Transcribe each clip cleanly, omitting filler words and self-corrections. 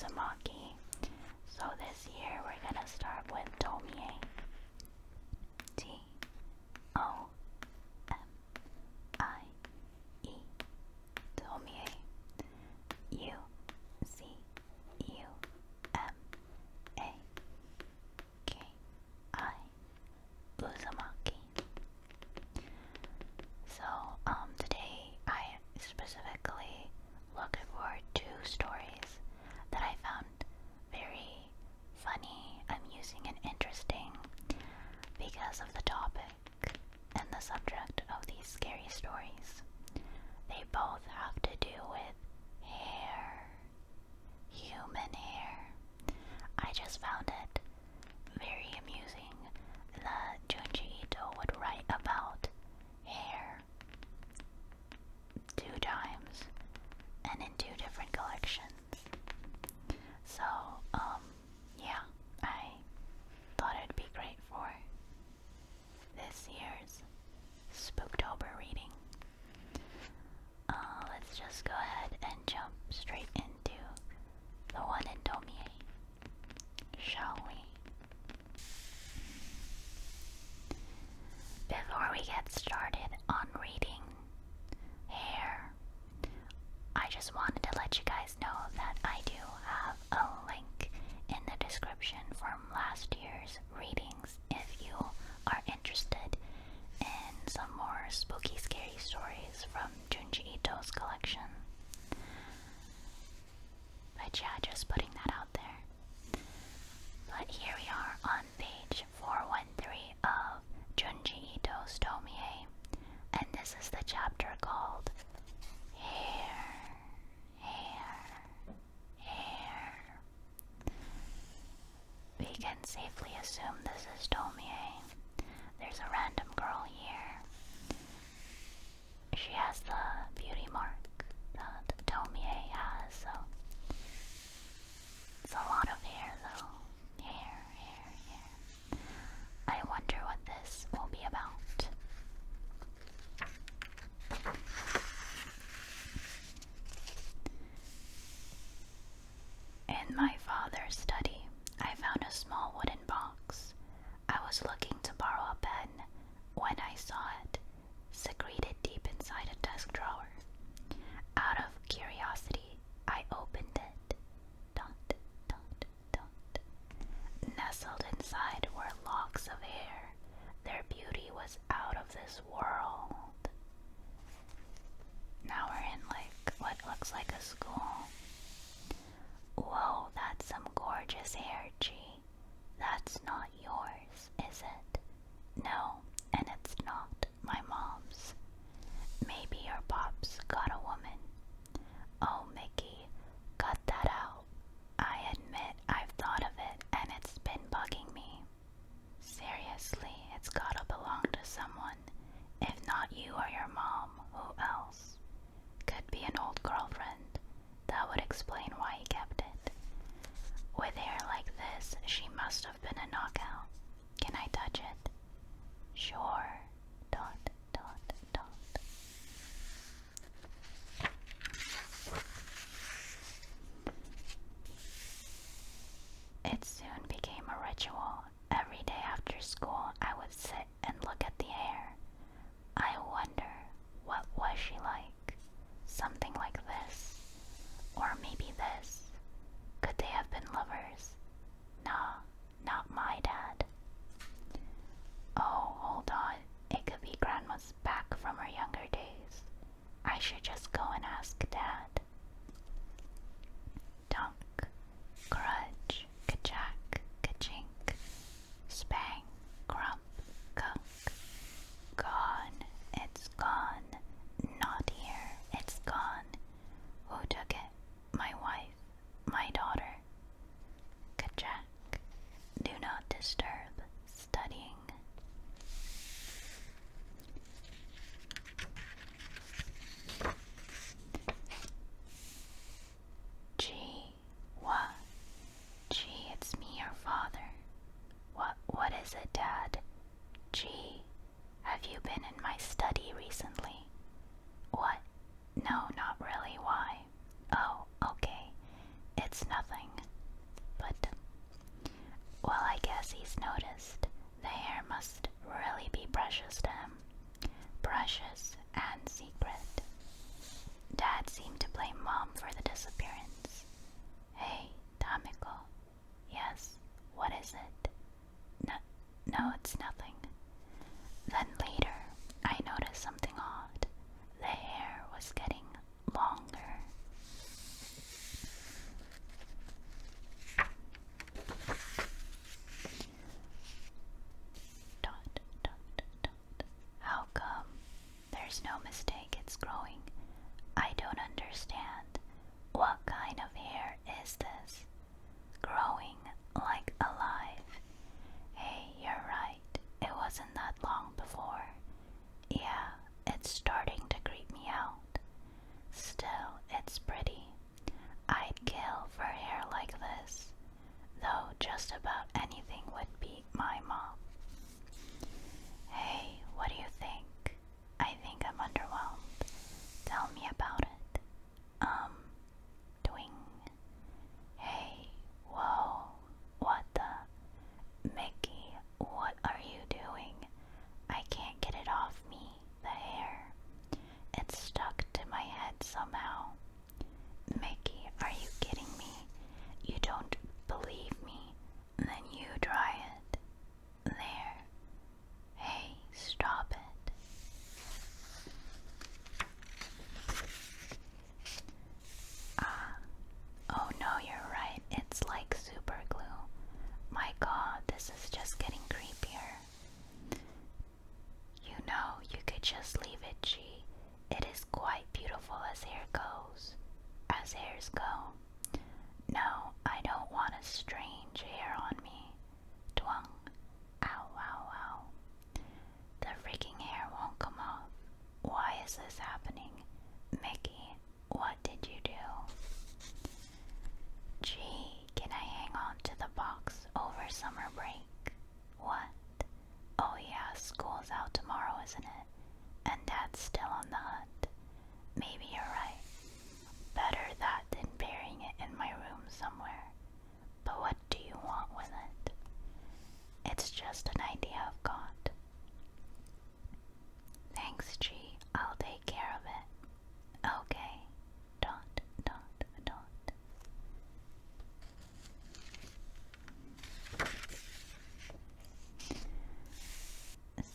Uzumaki. So this year we're gonna start with Tomie. Tomie. Tomie. Uzumaki. So, today I specifically looked for two stories that I found very funny, amusing, and interesting because of the topic and the subject of these scary stories. They both have to do with hair, human hair. I just found it very amusing that Junji Ito would write about hair 2 times and in 2 different collections. So, yeah, I thought it'd be great for this year's Spooktober reading. Let's just go ahead and jump straight into the one in Tomie, shall we? Before we get started on reading hair, I just wanted to let you guys know that I do have a link in the description from last year's readings if you are interested in some more spooky, scary stories from Junji Ito's collection. But yeah, just putting that out there. But here we are on page 413 of Junji Ito's Tomie, and this is the chapter called Hair, Hair, Hair. We can safely assume this is Tomie. There's a random girl here. She has the beauty mark that Tomie has, so it's a lot of hair though. Hair, hair, hair. I wonder what this will be about. In my father's study, I found a small wooden box. I was looking to borrow a pen when I saw it, secreted deep inside a desk drawer. Out of curiosity, I opened it. Dot, dot, dot. Nestled inside were locks of hair. Their beauty was out of this world. Now we're in what looks like a school. Whoa, that's some gorgeous hair, G. That's not yours, is it? No, and it's not my mom's. Maybe your pops got a woman. Oh, Mickey, cut that out. I admit I've thought of it and it's been bugging me. Seriously, it's gotta belong to someone. If not you or your mom, who else? Could be an old girlfriend. That would explain why he kept it. With hair like this, she must have been a knockout. Can I touch it? Sure. Dot, dot, dot. It soon became a ritual. Every day after school, I would sit and look at the hair. I wonder, what was she like? Something like this. Or maybe this. Could they have been lovers? Nah, not my dad. Oh, hold on. It could be Grandma's back from her younger days. I should just go and ask Dad. Dunk, crunch, ka-jack, ka-chink, spang, crump, must really be precious to him. Precious and secret. Dad seemed to blame Mom for the disappearance. Hey, Tamiko. Yes, what is it? No, it's nothing. Then later, I noticed something odd. The hair was getting longer. How come? There's no mistake, it's growing. I don't understand. What kind of hair is this? Growing like alive. Hey, you're right. It wasn't that long before. Yeah, it's starting to creep me out. Still, it's pretty. I'd kill for hair like this, though just about anything would beat my mom. Hey, what do you think? I think I'm underwhelmed. Tell me about it. Twing. Hey, whoa, what the? Mickey, what are you doing? I can't get it off me, the hair. It's stuck to my head somehow. Mickey, are you kidding me? You don't believe me? Then you try it. There. Hey, stop it. Oh no, you're right. It's like super glue. My God, this is just getting creepier. You know, you could just leave it, G. It is quite beautiful as hair goes. As hairs go. No, I don't want a strange hair on me. Twang. Ow, ow, ow. The freaking hair won't come off. Why is this happening? Mickey, what did you do? Gee, can I hang on to the box over summer break? What? Oh yeah, school's out tomorrow, isn't it? And Dad's still on the hunt. Maybe you're right. Better that than burying it in my room somewhere. But what do you want with it? It's just an idea I've got. Thanks, G. I'll take care of it. Okay. Dot, dot, dot.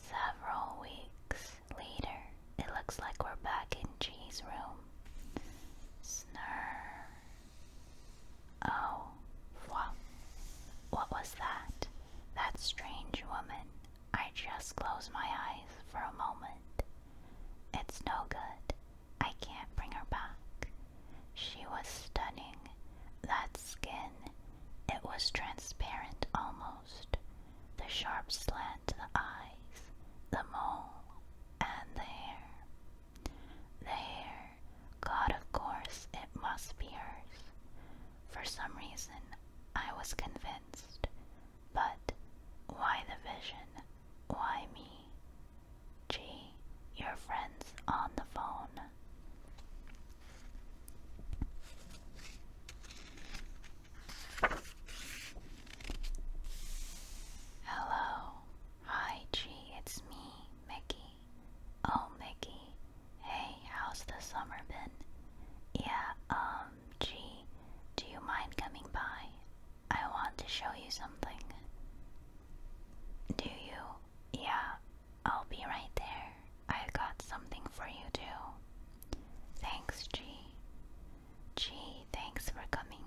Several weeks later, it looks like we're back in G's room. Snurr. Oh, what was that? That strange woman. I just closed my eyes for a moment. It's no good. I can't bring her back. She was stunning. That skin, it was transparent almost. The sharp slant to the eyes, the mole, and the hair. The hair, God, of course, it must be hers. For some reason, I was convinced. But why the vision? Why me? Gee, your friend's on the phone. Hello. Hi, G, it's me, Mickey. Oh, Mickey. Hey, how's the summer been? Yeah, G, do you mind coming by? I want to show you something. Do you? Yeah, I'll be right there. I've got something for you too. Thanks, G. G, thanks for coming.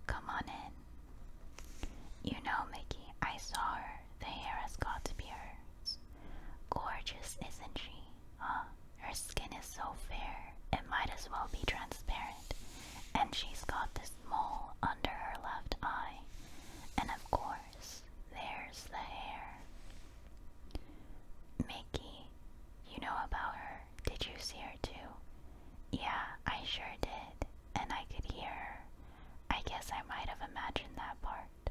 Come on in. You know, Mickey, I saw her. The hair has got to be hers. Gorgeous, isn't she? Huh? Her skin is so fair, it might as well be transparent. And she's got this mole under her left eye. And of course, there's the hair. Mickey, you know about her. Did you see her too? Yeah, I sure did. And I could hear her. I guess I might have imagined that part.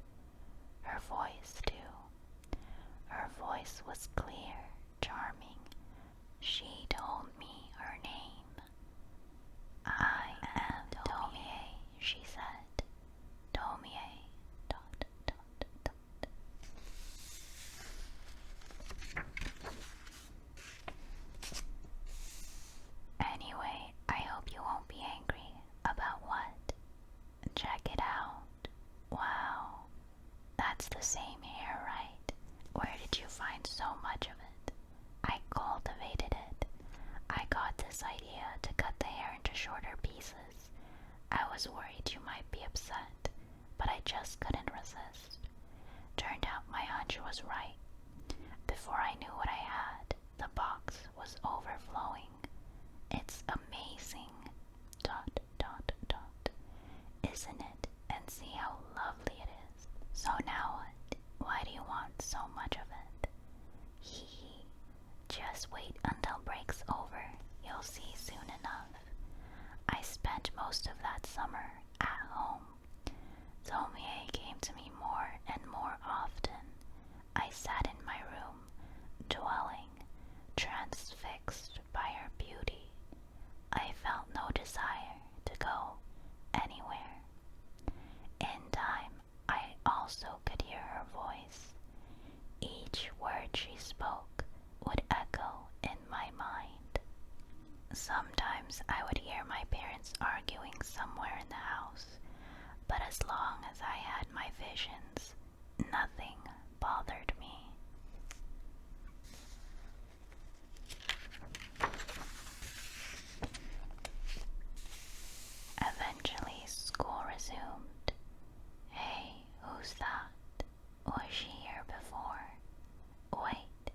Her voice too. Her voice was clear, charming. She told me her name. I am Tomie, she said. Tomie, dot, dot, dot. was right. Before I knew what I had, the box was overflowing. It's amazing. Dot, dot, dot. Isn't it? And see how lovely it is. So now what? Why do you want so much of it? Hee hee. Just wait until break's over. You'll see soon enough. I spent most of that summer at home. Tomie came to me more and more often. I sat in my room, dwelling, transfixed by her beauty. I felt no desire to go anywhere. In time, I also could hear her voice. Each word she spoke would echo in my mind. Sometimes I would hear my parents arguing somewhere in the house, but as long as I had my visions, nothing bothered me. Eventually, school resumed. Hey, who's that? Was she here before? Wait,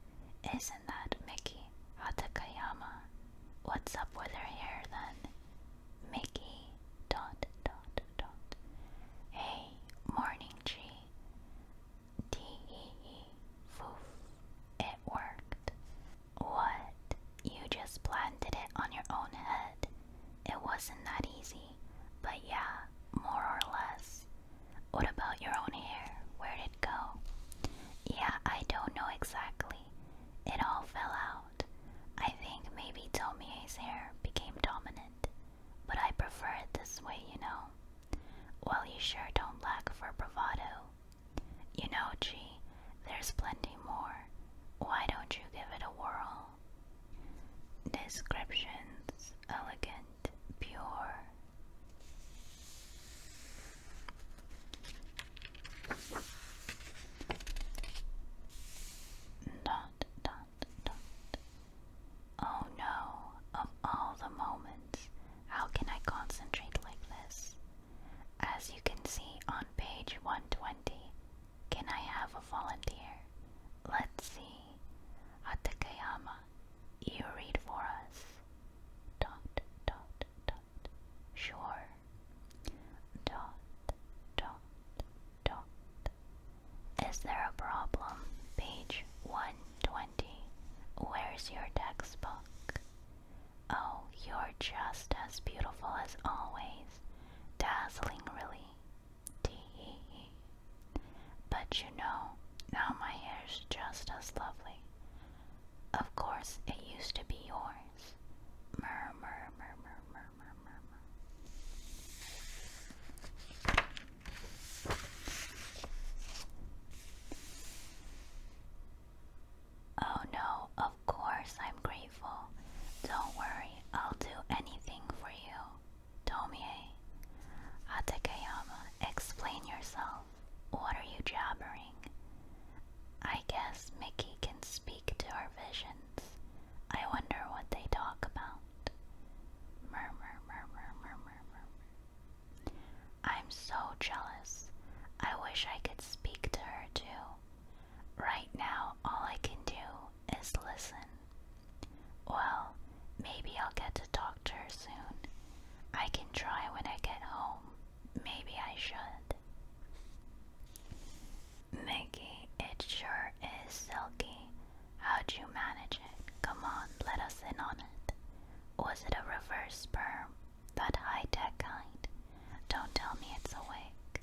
isn't that Miki Hatakayama? What's up with her hair then? Mickey, dot, dot, dot. Hey, morning, G. Tee-hee-hee, foof. It worked. What? You just planted it on your own head. It wasn't that easy, but yeah, more or less. What about your own hair? Where'd it go? Yeah, I don't know exactly. It all fell out. I think maybe Tomie's hair became dominant, but I prefer it this way, you know. Well, you sure don't lack for bravado. You know, G, there's plenty more. Why don't you give it a whirl? Descriptions: elegant, pure. Dot, dot, dot. Oh no, of all the moments, how can I concentrate like this? As you can see on page 120, can I have a volunteer? Let's see. Hatakayama, you read for us. Dot, dot, dot. Sure. Dot, dot, dot. Is there a problem? Page 120. Where's your textbook? Oh, you're just as beautiful as always. Dazzling, really. Tee-hee-hee. But you know, now my hair's just as lovely. Of course, it used to be yours. Murr, murr, murr, murr, murr, murr, murr, murr. Oh no, of course I'm grateful. Don't worry, I'll do anything for you. Tomie. Hatakayama, explain yourself. What are you jabbering? I guess Mickey can speak to her visions. I wonder what they talk about. Murr, murr, murr, murr, murr, murr, murr. I'm so jealous. I wish I could speak to her too. Right now, all I can do is listen. Well, maybe I'll get to talk to her soon. I can try when I get home. Maybe I should. Mickey, it sure is silky. How'd you manage it? Come on, let us in on it. Was it a reverse sperm? That high-tech kind? Don't tell me it's a wig.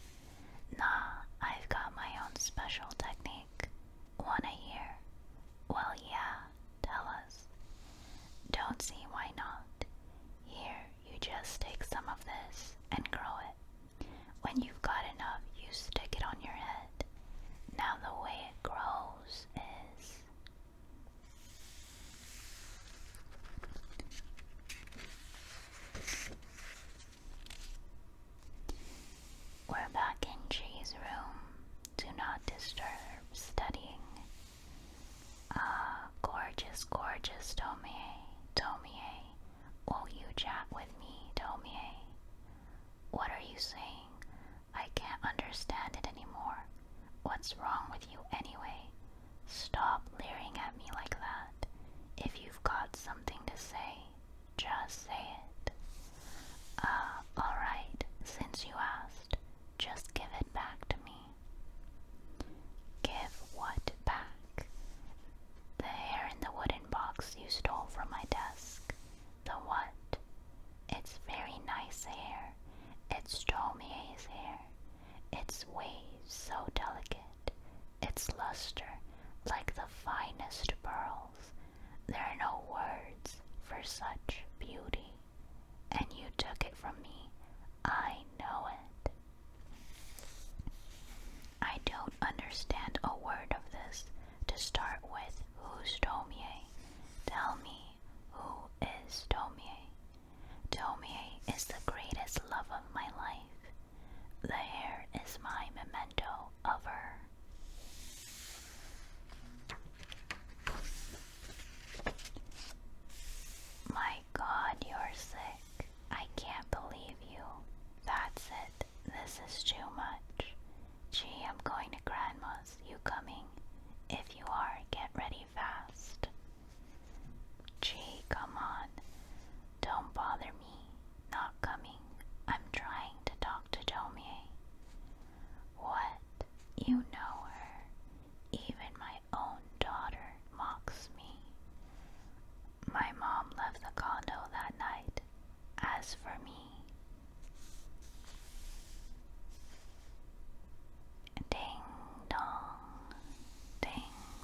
Nah, I've got my own special technique. Wanna hear? Well, yeah, tell us. Don't see why not. Here, you just take some of this and grow it. When you've got waves so delicate, its luster like the finest pearls. There are no words for such beauty, and you took it from me. I know it. I don't understand a word of this. To start with, who's Tomie? Tell me, who is Tomie? Tomie is the greatest love of my life. The hair is my memento of her. My God, you're sick. I can't believe you. That's it. This is too much. Gee, I'm going to Grandma's. You coming? If you are, get ready fast. Gee, come on. Don't bother me. Not coming. I'm trying to talk to Tomie. What? You know her. Even my own daughter mocks me. My mom left the condo that night. As for me, ding dong, ding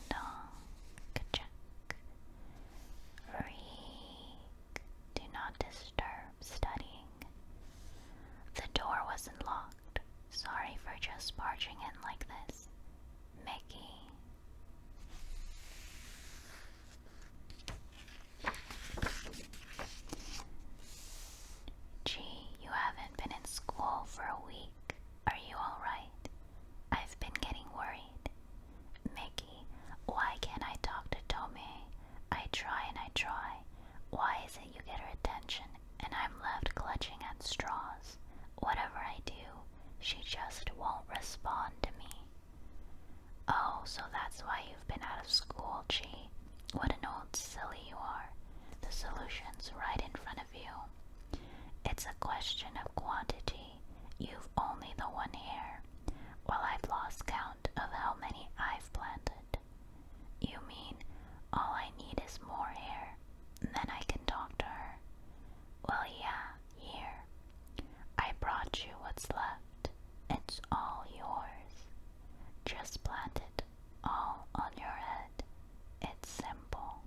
dong, ka-chuck. Reek, do not disturb studying. The door wasn't locked. Sorry for just barging in like this. Mickey. Gee, you haven't been in school for a week. Are you alright? I've been getting worried. Mickey, why can't I talk to Tomie? I try and I try. Why is it you get her attention and I'm left clutching at straws? Whatever I do, she just won't respond to me. Oh, so that's why you've been out of school, Gee. What an old silly you are. The solution's right in front of you. It's a question of quantity. You've only the one hair, while I've lost count of how many I've planted. You mean all I need is more hair, then I can talk to her? Well, yeah, here. I brought you what's left. It's all yours. Just plant it all on your head. It's simple.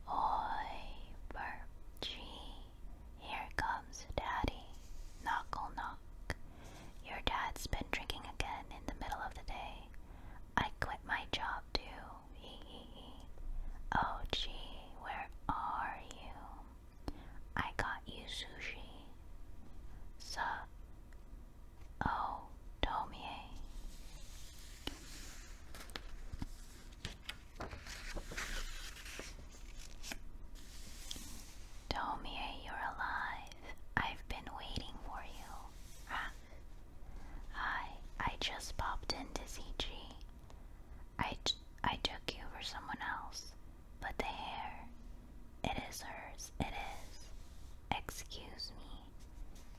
Oi, burp, Gee. Here comes Daddy. Knockle knock. Your dad's been drinking again in the middle of the day. I quit my job too. Hee hee hee. Oh Gee, where are you? I got you sushi. Sup? Oh, Tomie. Tomie, you're alive. I've been waiting for you. Hi, I just popped in to see G. I took you for someone else, but the hair, it is hers, it is. Excuse me.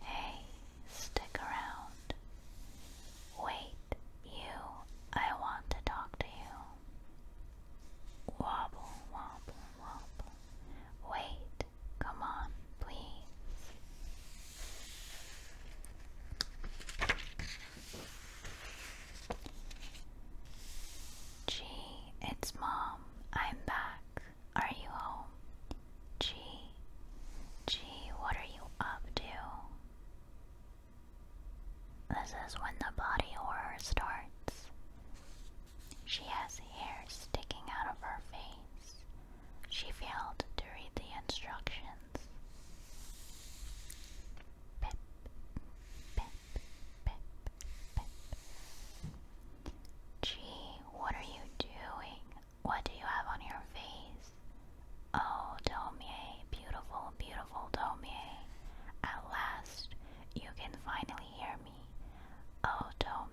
Hey, stick around. Wait, you, I want to talk to you. Wobble, wobble, wobble. Wait, come on, please. Gee, it's Mom. I'm back. Are you home? Gee, what are you up to? This is when the body horror starts. She has hair sticking out of her face. She failed to read the instructions. Pip, pip, pip, pip. Gee, what are you doing? What do you have on your face? Oh, Tomie, beautiful, beautiful Tomie. At last, you can finally hear me. Oh, Tomie.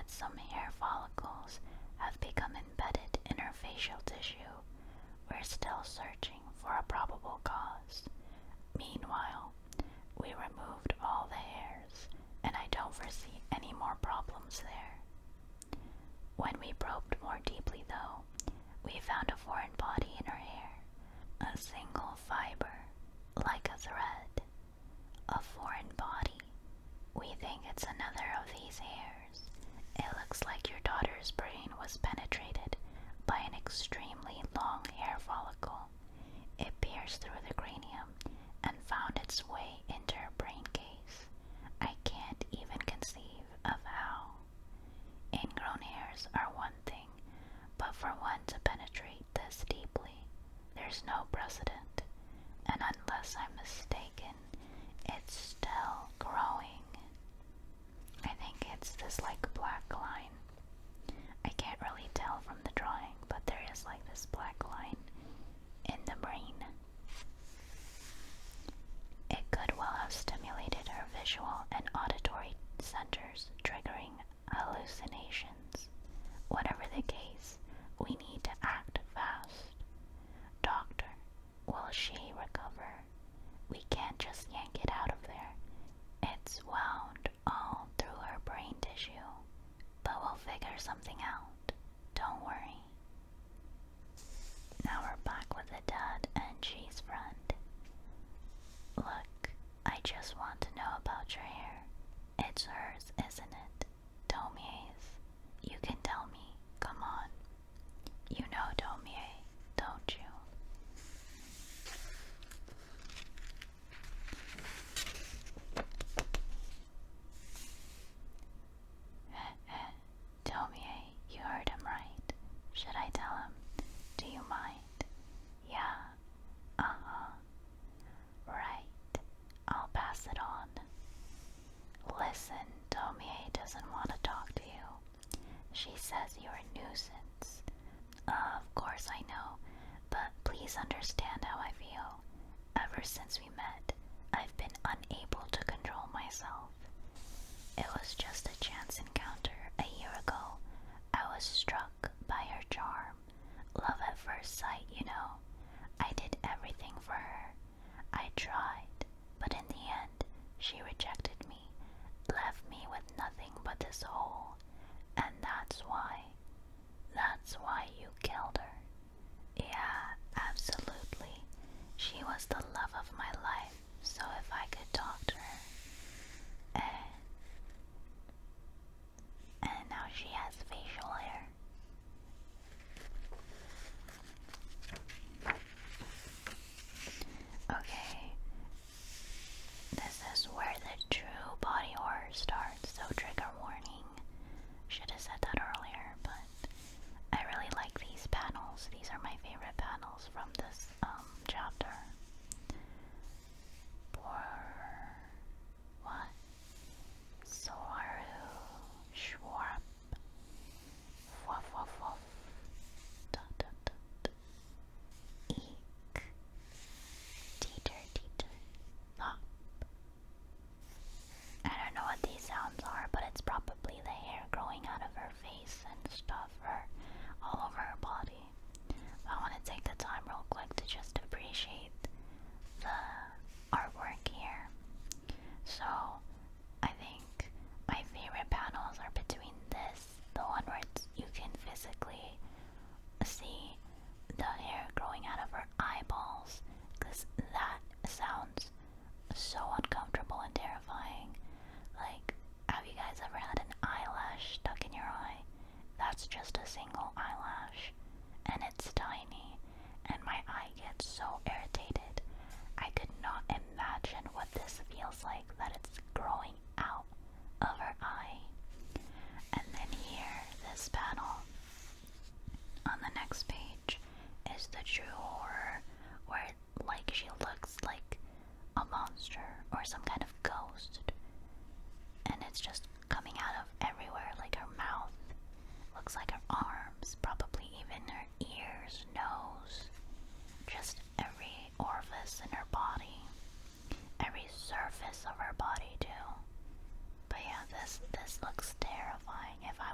that some hair follicles have become embedded in her facial tissue. We're still searching for a probable cause. Meanwhile, we removed all the hairs, and I don't foresee any more problems there. When we probed more deeply, though, we found a foreign body in her hair, a single fiber, like a thread. A foreign body. We think it's another of these hairs. It looks like your daughter's brain was penetrated by an extremely long hair follicle. It pierced through the cranium and found its way into her brain case. I can't even conceive of how. Ingrown hairs are one thing, but for one to penetrate this deeply, there's no precedent, and unless I'm mistaken, it's still growing. I think it's this like black line. I can't really tell from the drawing, but there is like this black line in the brain. It could well have stimulated her visual and auditory centers, triggering hallucinations. Whatever the case, we need to act fast. Doctor, will she recover? We can't just yank it out of there. It's wound all through her brain tissue. But we'll figure something out. Don't worry. Now we're back with the dad and G's friend. Look, I just want to know about your hair. It's hers, isn't it? Tomie's. You can tell me. Come on. You know Tomie, don't you? Tomie, you heard him right. Should I tell him? Do you mind? Yeah. Uh-huh. Right. I'll pass it on. Listen, Tomie doesn't want to talk to you. She says you're a nuisance. Of course I know, but please understand how I feel. Ever since we met, I've been unable to control myself. It was just a chance encounter a year ago. I was struck by her charm. Love at first sight, you know. I did everything for her. I tried, but in the end, she rejected me, left me with nothing but this hole. And that's why you killed her. Yeah, absolutely. She was the love of my life, so if I could talk to her. And now she has facial hair. Okay, this is where the true body horror starts, so trigger warning. Should have said that earlier, but I really like these panels. These are my favorite panels from this chapter. What? Soaru Schwarp. Woof woof woof. Dot dot dot. Eek. Teeter teeter. Pop. I don't know what these sounds are, but it's probably the hair growing out of her face and stuff, or all over her body. I want to take the time real quick to just appreciate the artwork here. So, I think my favorite panels are between this, the one where you can physically see the hair growing out of her eyeballs, because that sounds so uncomfortable and terrifying. Like, have you guys ever had an eyelash stuck in your eye? That's just a single eyelash, and it's tiny, and my eye gets so irritated. I could not imagine what this feels like, that it's growing out of her eye. And then here, this panel on the next page is the true horror, where like she looks like a monster or some kind of ghost, and it's just coming out of everywhere, like her mouth, looks like her arms, probably even her ears, nose, just every orifice in her body, every surface of her body too. But yeah, this looks terrifying. If I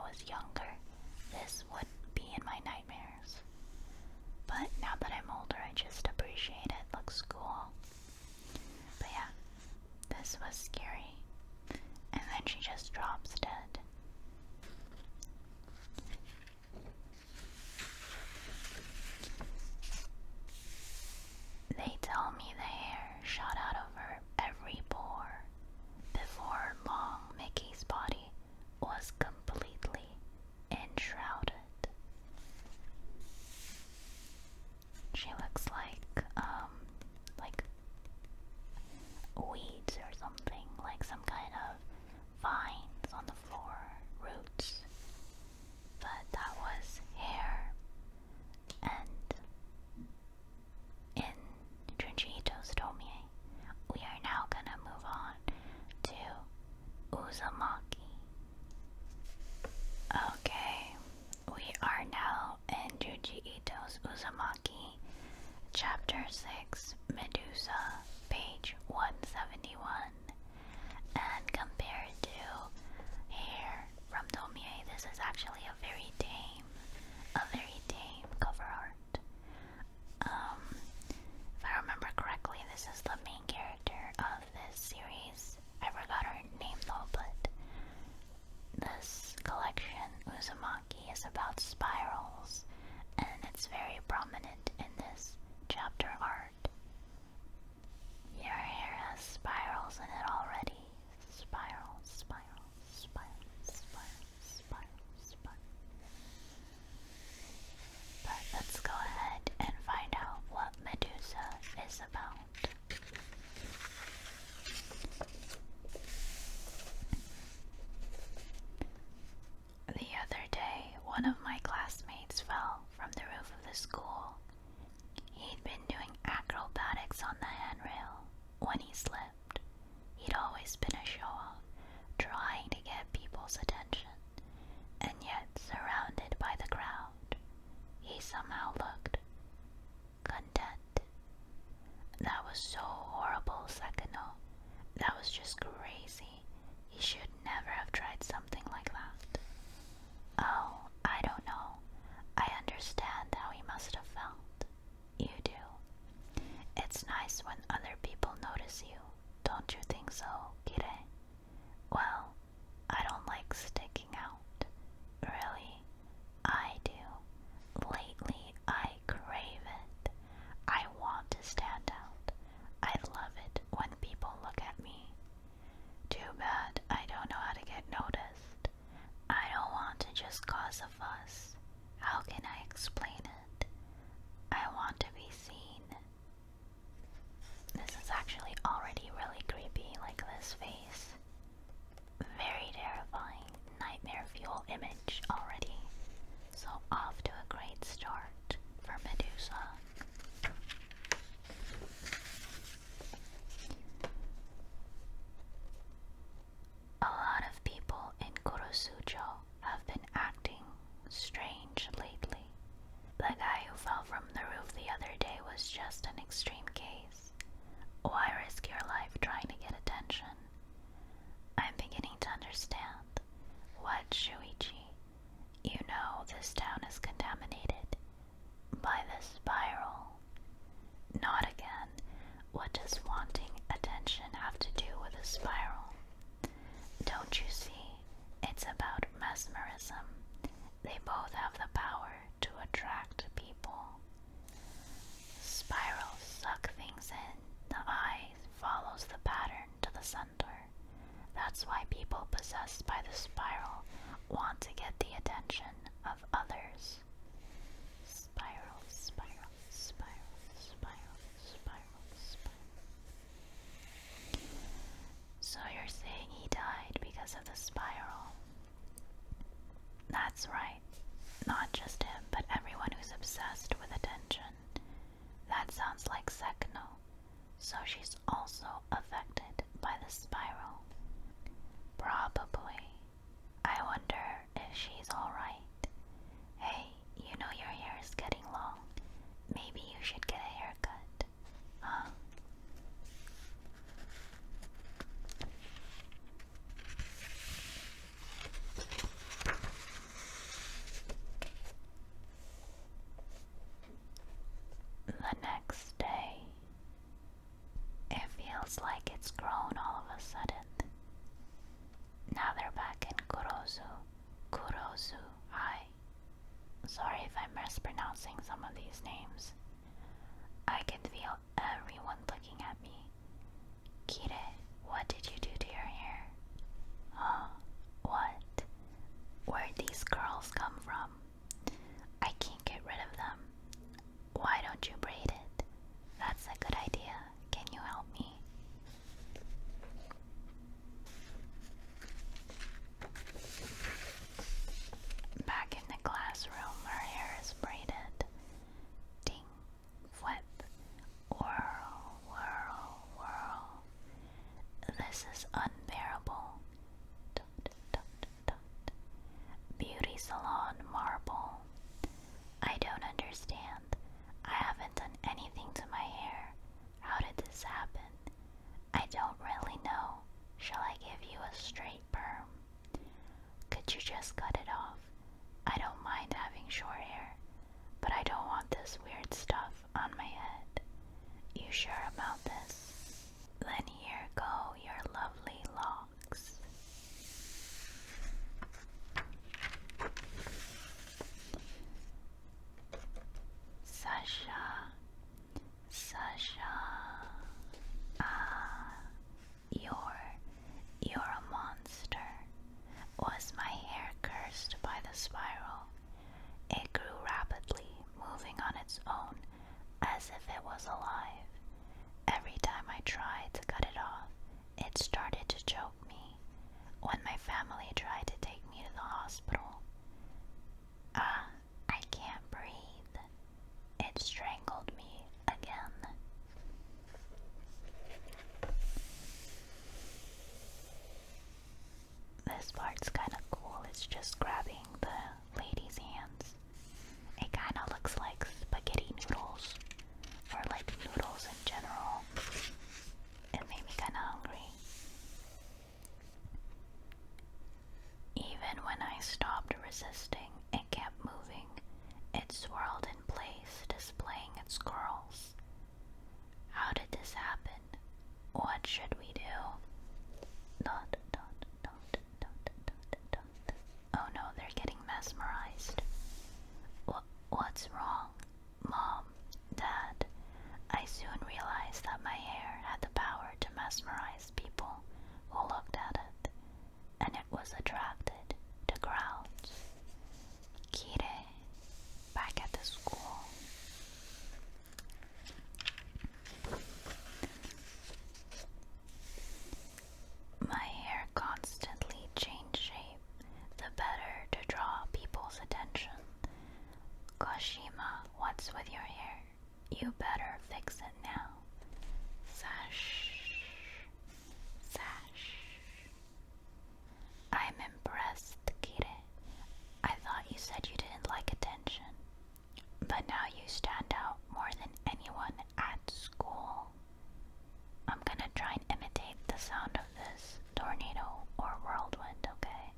actually a very tame cover art. If I remember correctly, this is the main character of this series. I forgot her name though, but this collection, Uzumaki, is about spirals, and it's very prominent in this chapter art. Your hair has spirals in it already. Spirals, spirals, spirals, spirals, spirals, spirals. But let's go ahead and find out what Medusa is about. The other day, one of my classmates fell from the roof of the school. He'd been doing acrobatics on the handrail. When he slipped, he'd always been a show-off, trying to get people's attention, and yet surrounded by the crowd, he somehow looked content. That was so horrible, Sekino. That was just crazy. He should never have tried something like that. Oh, I don't know. I understand how he must have felt. You do. It's nice when other people notice you, don't you think so, Kire? Well, I don't like sticking out. Really, I do. Lately, I crave it. I want to stand out. I love it when people look at me. Too bad I don't know how to get noticed. I don't want to just cause a fuss. How can I explain it? I want to be seen. This is actually already really creepy, like this face. Very terrifying, nightmare fuel image already. So off to a great start for Medusa. A lot of people in Kurosucho have been acting strange lately. The guy who fell from the roof the other day was just an extreme case. Why risk your life trying to get attention? I'm beginning to understand. What, Shuichi? You know this town is contaminated by the spiral. Not again. What does wanting attention have to do with a spiral? Don't you see? It's about mesmerism. They both have the power to attract people. Spirals suck things in. The eye follows the pattern to the center. That's why people possessed by the spiral want to get the attention of others. Spiral, spiral, spiral, spiral, spiral, spiral. So you're saying he died because of the spiral? That's right. Not just him, but everyone who's obsessed with attention. That sounds like Sekino. So she's also affected by the spiral. Probably. I wonder if she's alright. Hey, you know your hair is getting long. Maybe you should get a haircut. Huh? The next day, it feels like it's grown all of a sudden. Now they're back in Kurosu. Hi. Sorry if I'm mispronouncing some of these names. I can feel everyone looking at me. Kire, what did you do to your hair? Huh? What? Where'd these curls come from? I can't get rid of them. Why don't you braid it? That's a good idea. Can you help me? Back in the classroom, her hair is braided. Ding, flip, whirl, whirl, whirl. This is unbearable. Dot, dot, dot. Beauty salon marble. I don't understand. I haven't done anything to my hair. How did this happen? I don't really know. Shall I give you a straight perm? Could you just cut it off? as if it was alive. Every time I tried to cut it off, it started to choke me. When my family tried to take me to the hospital, I can't breathe. It strangled me again. This part's kind of cool. It's just grabbing the lady's hands. It kind of looks like spaghetti noodles, or like noodles in general. It made me kind of hungry. Even when I stopped resisting, it kept moving. It swirled in place, displaying its curls. How did this happen? What should we do? Oh no, they're getting mesmerized. What's wrong? Mom, Dad, I soon realized that my hair had the power to mesmerize people who looked at it, and it was attracted to crowds. Kire, back at the school. My hair constantly changed shape, the better to draw people's attention. Kashima, what's with your hair? You better fix it now. Sash. Sash. I'm impressed, Kire. I thought you said you didn't like attention, but now you stand out more than anyone at school. I'm gonna try and imitate the sound of this tornado or whirlwind, okay?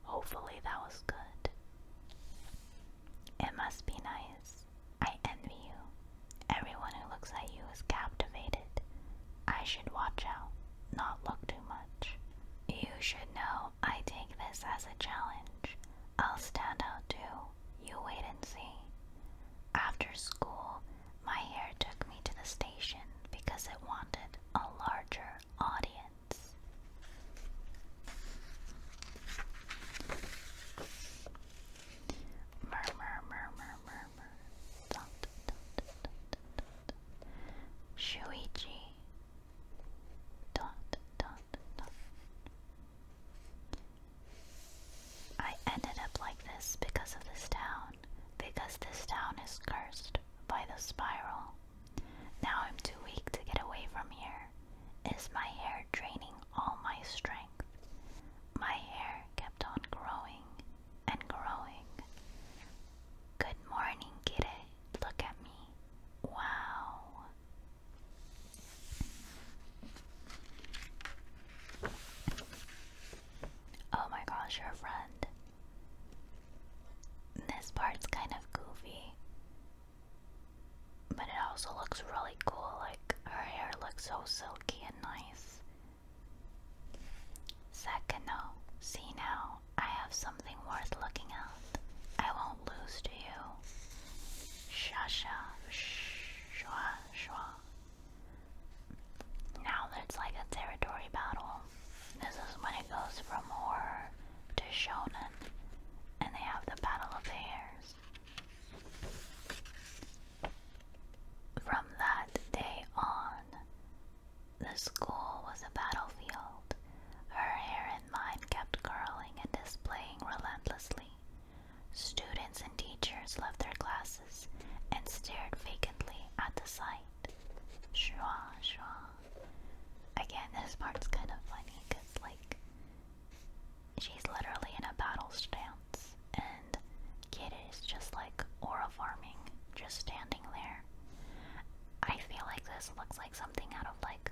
Hopefully that was good. It must be nice. I envy you. Everyone who looks at you is captivated. I should watch out, not look too much. You should know I take this as a challenge. I'll stand out too. You wait and see. After school, my hair took me to the station because it wanted a larger audience. Murmur, murmur, murmur. Dun, dun, dun, dun, dun, dun, dun. Shuichi. Dun, dun, dun, dun. I ended up like this because of this town. Because this town is cursed by the spiral. Now I'm too weak to get away from here. Is my hair draining all my strength? My hair kept on growing and growing. Good morning, Kire. Look at me. Wow. Oh my gosh, your friend. This part's kind of goofy, but it also looks really cool. Like, her hair looks so silky and nice. Sekino, see now, I have something worth looking at. I won't lose to you. Shasha, shwa, shwa. Now there's like a territory battle. This is when it goes from horror to shonen, and they have the battle of the hairs. From that day on, the school was a battlefield. Her hair and mine kept curling and displaying relentlessly. Students and teachers left their classes and stared vacantly at the sight. Shwa, shwa. Again, this part's kind of funny because, like, she's literally in a battle stance, and Kid is just like aura farming, just standing there. I feel like this looks like something out of like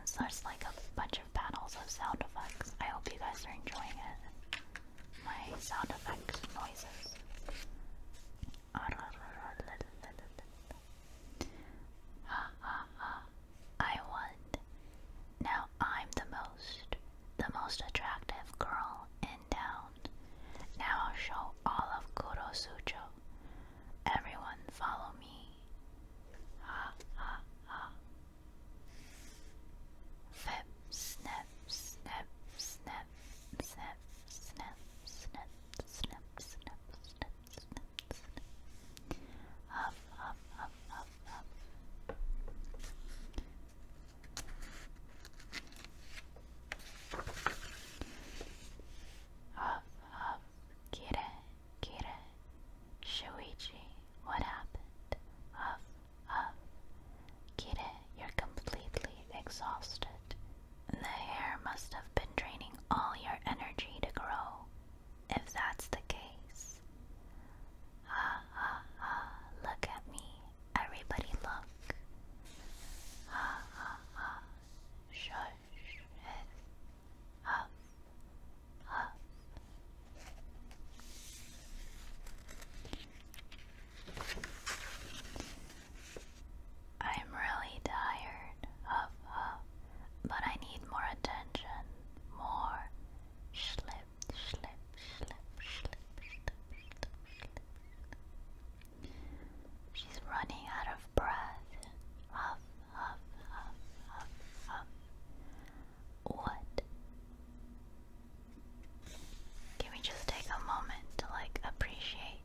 So there's like a bunch of panels of sound effects. I hope you guys are enjoying it. My sound effect noises. I won. Now I'm the most attractive girl in town. Now I'll show all of Kurosucho. Everyone follow me. Ha ha ha. Fip, snip, snip, snip, snip, snip, snip, snip, snip, snip, snip, snip. Huff, huff, huff, huff, huff. Huff, huff, kire, kire. Shuichi, what happened? Huff, huff. Kire, you're completely exhausted. The hair must have been draining all your energy to grow, if that's the case. Ha ha ha, look at me. Everybody look. Ha ha ha. Shush. Huff. Huff. I'm really tired. Huff, huff. But I need more attention. More. Slip, slip, slip, slip, slip, slip, slip. She's running out of breath. Huff, huff, huff, huff, huff. What? Can we just take a moment to appreciate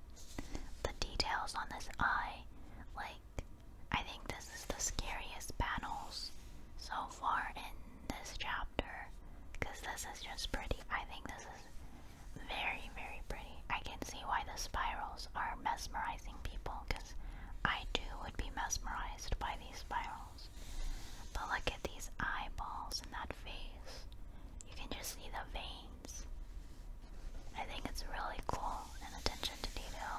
the details on this eye? I think this is the scariest panels so far in this chapter, because this is just pretty. I think this is very, very pretty. I can see why the spirals are mesmerizing people, because I too would be mesmerized by these spirals. But look at these eyeballs and that face. You can just see the veins. I think it's really cool, and attention to detail.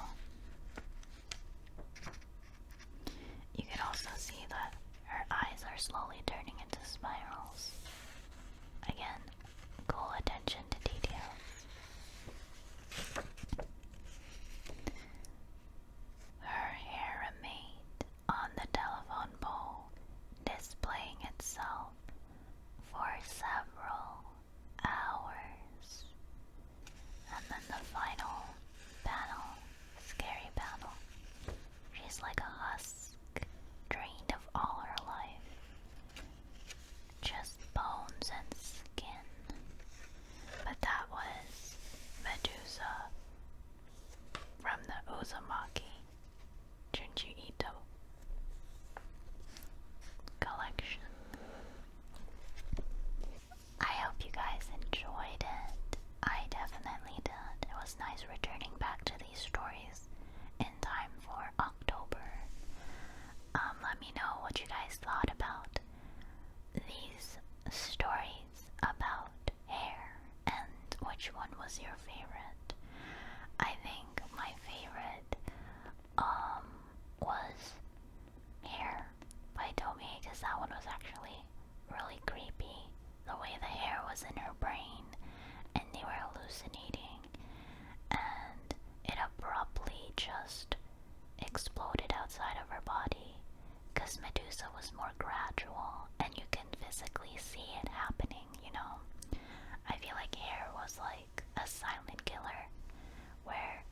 You can also see that her eyes are slowly turning into spirals. Again, cool attention to details. Her hair remained on the telephone pole, displaying itself for several hours. And then the final panel, scary panel. She's like a husk, drained of all her life. Just bones and skin. But that was Medusa from the Uzumaki Junji Ito collection. I hope you guys enjoyed it. I definitely did. It was nice returning back to these stories in time for October. Let me know what you guys thought about these stories about hair and which one was your favorite. I think my favorite was Hair by Tomie, because that one was actually really creepy. The way the hair was in her brain and they were hallucinating, and it abruptly just exploded outside of her body, because Medusa was more gradual and you can physically see it happening, you know? I feel like Hair was like a silent killer where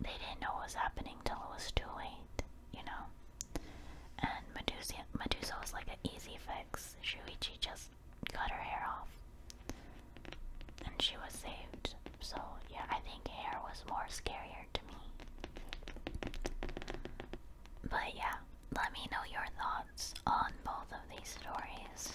they didn't know what was happening till it was too late, you know? And Medusa was like an easy fix. Shuichi just cut her hair off and she was saved. So yeah, I think Hair was more scarier to me. But yeah, let me know your thoughts on both of these stories.